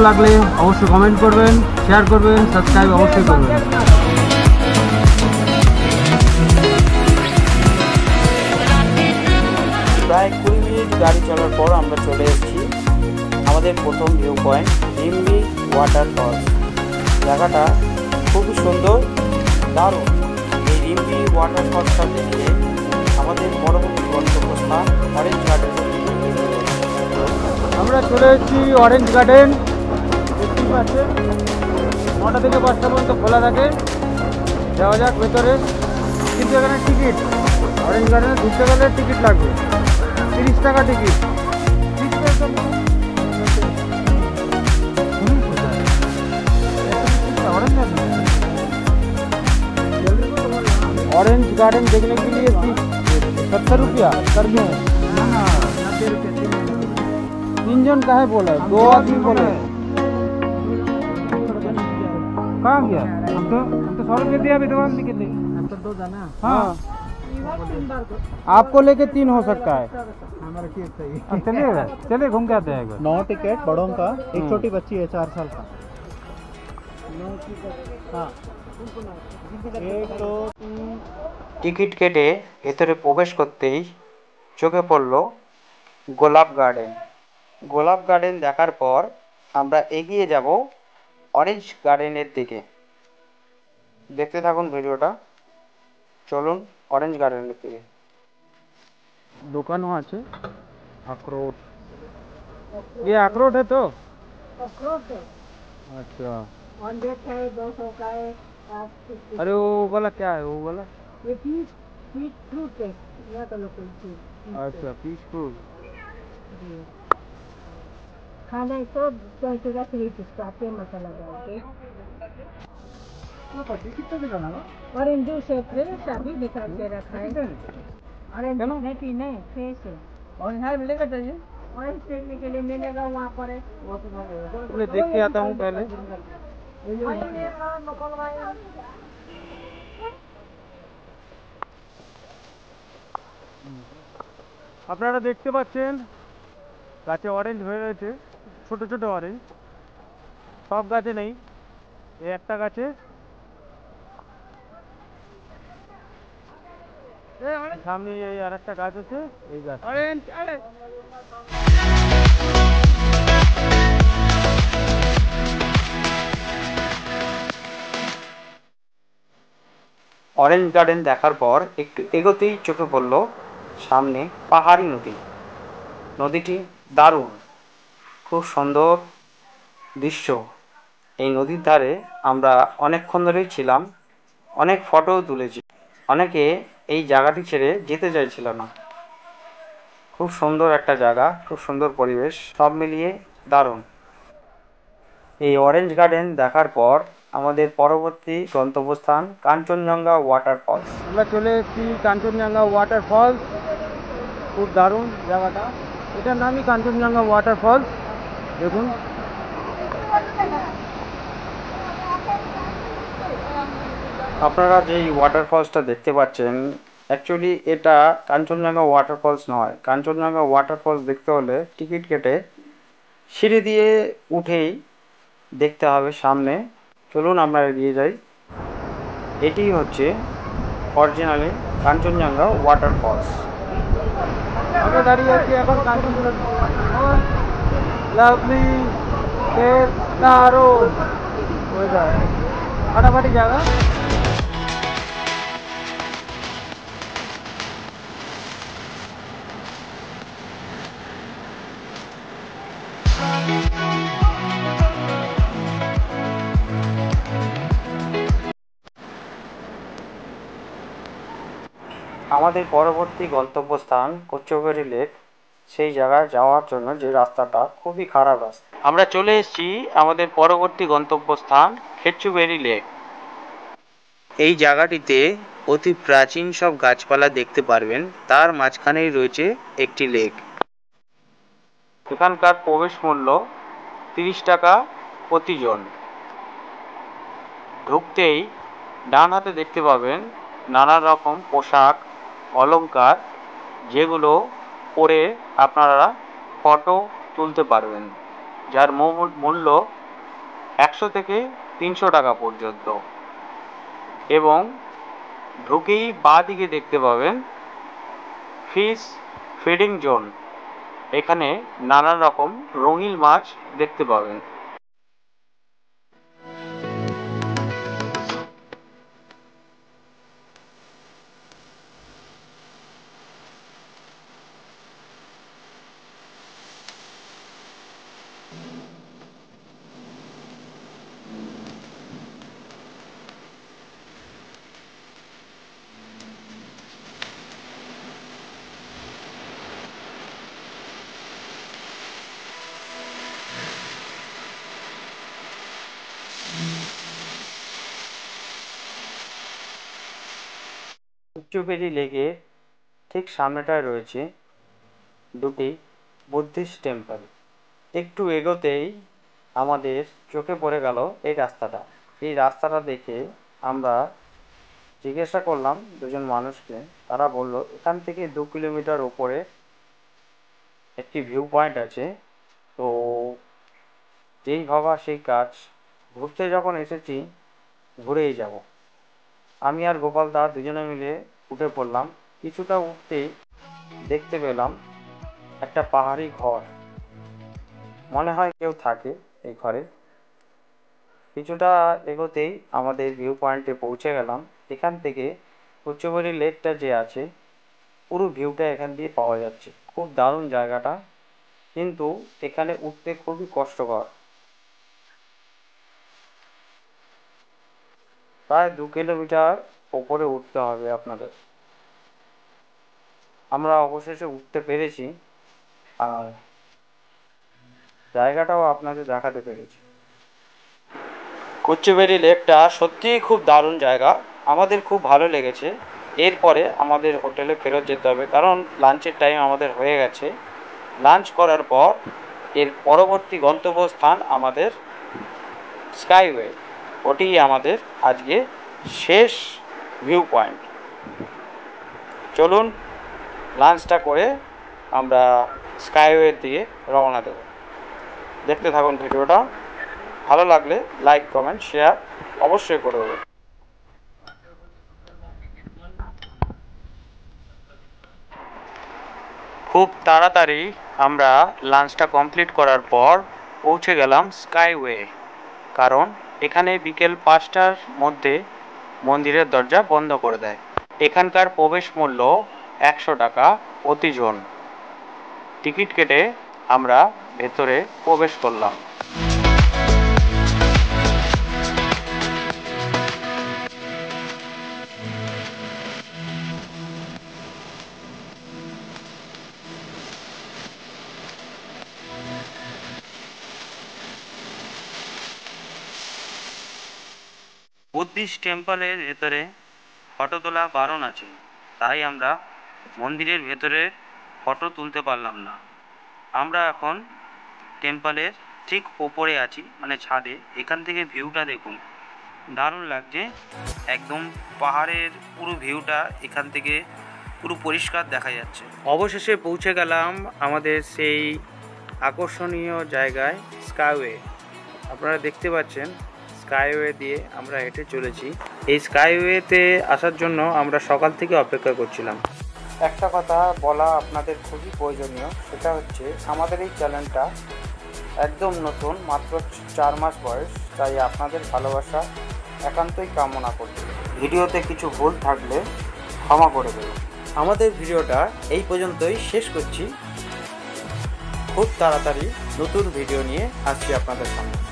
লাগলে অবশ্যই কমেন্ট করবেন, শেয়ার করবেন, সাবস্ক্রাইব অবশ্যই করবেন। প্রায় 20 মিনিট গাড়ি চলার পর আমরা চলে এসেছি আমাদের প্রথম ভিউ পয়েন্ট রিম্বি ওয়াটারফলস। জায়গাটা খুবই সুন্দর, দারুণ। এই রিম্বি ওয়াটারফলসটা দেখে আমাদের পরবর্তী গন্তব্যস্থান অরেঞ্জ গার্ডেন। আমরা চলে এসেছি অরেঞ্জ গার্ডেন। দেখতেই পাচ্ছেন 9টা থেকে 5টা পর্যন্ত খোলা থাকে। যাওয়া যাক ভেতরে। কিন্তু এখানে টিকিট, অরেঞ্জ গার্ডেনে ঢুকতে গেলে টিকিট লাগবে, 30 টাকা টিকিট। ऑरेंज गार्डन देखने के लिए 70 रुपया कर दूँ? 3 जन का है बोला, 2 आदमी बोले। कहाँ गया? हम तो 100 रुपये दिया अभी दुकान के लिए। तो 2 जाना। हाँ, आपको लेके 3 हो सकता है। हमारा ठीक सही। चलिए चलिए घूम के आते हैं। 9 टिकट बड़ों का, एक छोटी बच्ची है 4 साल का। हाँ, টিকিট কেটে ভেতরে প্রবেশ করতেই চোখে পড়ল গোলাপ গার্ডেন। গোলাপ গার্ডেন দেখার পর আমরা এগিয়ে যাব অরেঞ্জ গার্ডেনের দিকে। দেখতে থাকুন ভিডিওটা। চলুন অরেঞ্জ গার্ডেনের দিকে। दुकानों আছে अखरोट। ये अखरोट है तो? अखरोट है। अच्छा, 100 है, 200 का है। अरे वो वाला क्या है? वो वाला ये पीच पीच फ्रूट है, यहाँ का लोकल फ्रूट। अच्छा, पीच फ्रूट। खाने को 200 का फ्रूट इसका आपके मसाला डाल के। कितना दिखाना है? ऑरेंज जूस है, फ्रेश अभी निकाल के रखा है। ऑरेंज नहीं पीने, फ्रेश है। और यहाँ मिलेगा चाहिए? ऑरेंज देखने के लिए मिलेगा वहाँ पर है। मैं देख के आता हूँ पहले। আপনারা দেখতে পাচ্ছেন গাছে অরেঞ্জ হয়ে রয়েছে, ছোট ছোট অরেঞ্জ। সব গাছে নেই, এই একটা গাছে। সামনে এই আর একটা গাছ আছে, এই গাছ অরেঞ্জ। অরেঞ্জ গার্ডেন দেখার পর একটু এগোতেই চোখে পড়ল সামনে পাহাড়ি নদী। নদীটি দারুণ, খুব সুন্দর দৃশ্য। এই নদীর ধারে আমরা অনেকক্ষণ ধরেই ছিলাম, অনেক ফটোও তুলেছি। অনেকে এই জায়গাটি ছেড়ে যেতে চাইছিল না। খুব সুন্দর একটা জায়গা, খুব সুন্দর পরিবেশ, সব মিলিয়ে দারুণ। এই অরেঞ্জ গার্ডেন দেখার পর আমাদের পরবর্তী গন্তব্যস্থান কাঞ্চনজঙ্ঘা ওয়াটারফলস। আমরা চলে এসেছি কাঞ্চনজঙ্ঘা ওয়াটারফলস। খুব দারুণ জায়গাটা, এটার নামই কাঞ্চনজঙ্ঘা ওয়াটারফলস। দেখুন আপনারা যে ওয়াটারফলসটা দেখতে পাচ্ছেন, অ্যাকচুয়ালি এটা কাঞ্চনজঙ্ঘা ওয়াটারফলস নয়। কাঞ্চনজঙ্ঘা ওয়াটারফলস দেখতে হলে টিকিট কেটে সিঁড়ি দিয়ে উঠেই দেখতে হবে সামনে। চলুন আমরা এগিয়ে যাই। এটি হচ্ছে অরিজিনালি কাঞ্চনজঙ্ঘা ওয়াটারফলস। আমরা দাঁড়িয়ে আছি এখন কাঞ্চনজঙ্ঘা। লাভলি দারুণ ওয়েদার, ফাটাফাটি জায়গা। আমাদের পরবর্তী গন্তব্যস্থান কচ্চবেড়ি লেক। সেই জায়গায় যাওয়ার জন্য যে রাস্তাটা খুবই খারাপ রাস্তা। আমরা চলে এসেছি আমাদের পরবর্তী গন্তব্যস্থান কচ্চবেড়ি লেক। এই জায়গাটিতে অতি প্রাচীন সব গাছপালা দেখতে পারবেন, তার মাঝখানেই রয়েছে একটি লেক। এখানকার প্রবেশ মূল্য 30 টাকা প্রতিজন। ঢুকতেই ডান হাতে দেখতে পাবেন নানা রকম পোশাক, অলংকার, যেগুলো পরে আপনারা ফটো তুলতে পারবেন, যার মূল্য 100 থেকে 300 টাকা পর্যন্ত। এবং ঢুকেই বাঁ দিকে দেখতে পাবেন ফিশ ফিডিং জোন। এখানে নানা রকম রঙিন মাছ দেখতে পাবেন। কুচ্চুবেড়ি লেকের ঠিক সামনেটায় রয়েছে দুটি বুদ্ধিস্ট টেম্পল। একটু এগোতেই আমাদের চোখে পড়ে গেল এই রাস্তাটা। এই রাস্তাটা দেখে আমরা জিজ্ঞাসা করলাম দুজন মানুষকে, তারা বলল এখান থেকে 2 কিলোমিটার উপরে একটি ভিউ পয়েন্ট আছে। তো যেই ভাবা সেই কাজ, ঘুরতে যখন এসেছি ঘুরেই যাব। আমি আর গোপাল দা দুজনে মিলে উঠে পড়লাম। কিছুটা উঠতেই দেখতে পেলাম একটা পাহাড়ি ঘর। মনে হয় কেউ থাকে এই ঘরে। কিছুটা এগোতেই আমাদের ভিউ পয়েন্টে পৌঁছে গেলাম। এখান থেকে কুচ্চুবেড়ি লেকটা যে আছে পুরো ভিউটা এখান দিয়ে পাওয়া যাচ্ছে। খুব দারুণ জায়গাটা, কিন্তু এখানে উঠতে খুবই কষ্টকর। প্রায় 2 কিলোমিটার ওপরে উঠতে হবে আপনাদের। আমরা অবশেষে উঠতে পেরেছি আর জায়গাটাও আপনাদের দেখাতে পেরেছি। কুচ্চুবেড়ি লেকটা সত্যিই খুব দারুণ জায়গা, আমাদের খুব ভালো লেগেছে। এরপরে আমাদের হোটেলে ফেরত যেতে হবে, কারণ লাঞ্চের টাইম আমাদের হয়ে গেছে। লাঞ্চ করার পর এর পরবর্তী গন্তব্যস্থান আমাদের স্কাইওয়ে। ওটিই আমাদের আজকে শেষ ভিউ পয়েন্ট। চলুন লাঞ্চটা করে আমরা স্কাইওয়ের দিকে রওনা দেব। দেখতে থাকুন ভিডিওটা। ভালো লাগলে লাইক কমেন্ট শেয়ার অবশ্যই করে দেবেন। খুব তাড়াতাড়ি আমরা লাঞ্চটা কমপ্লিট করার পর পৌঁছে গেলাম স্কাইওয়ে, কারণ এখানে বিকেল 5টার মধ্যে মন্দিরের দরজা বন্ধ করে দেয়। এখানকার প্রবেশ মূল্য 100 টাকা প্রতিজন। টিকিট কেটে আমরা ভেতরে প্রবেশ করলাম। বুদ্ধিস্ট টেম্পলের ভেতরে ফটো তোলা বারণ আছে, তাই আমরা মন্দিরের ভেতরে ফটো তুলতে পারলাম না। আমরা এখন টেম্পলের ঠিক ওপরে আছি, মানে ছাদে। এখান থেকে ভিউটা দেখুন, দারুণ লাগছে। একদম পাহাড়ের পুরো ভিউটা এখান থেকে পুরো পরিষ্কার দেখা যাচ্ছে। অবশেষে পৌঁছে গেলাম আমাদের সেই আকর্ষণীয় জায়গায়, স্কাইওয়ে। আপনারা দেখতে পাচ্ছেন স্কাইওয়ে দিয়ে আমরা হেঁটে চলেছি। এই স্কাইওয়েতে আসার জন্য আমরা সকাল থেকে অপেক্ষা করছিলাম। একটা কথা বলা আপনাদের খুবই প্রয়োজনীয়, সেটা হচ্ছে আমাদের এই চ্যানেলটা একদম নতুন, মাত্র 4 মাস বয়স। তাই আপনাদের ভালোবাসা একান্তই কামনা করছি। ভিডিওতে কিছু ভুল থাকলে ক্ষমা করে দেবেন। আমাদের ভিডিওটা এই পর্যন্তই শেষ করছি। খুব তাড়াতাড়ি নতুন ভিডিও নিয়ে আসছি আপনাদের সামনে।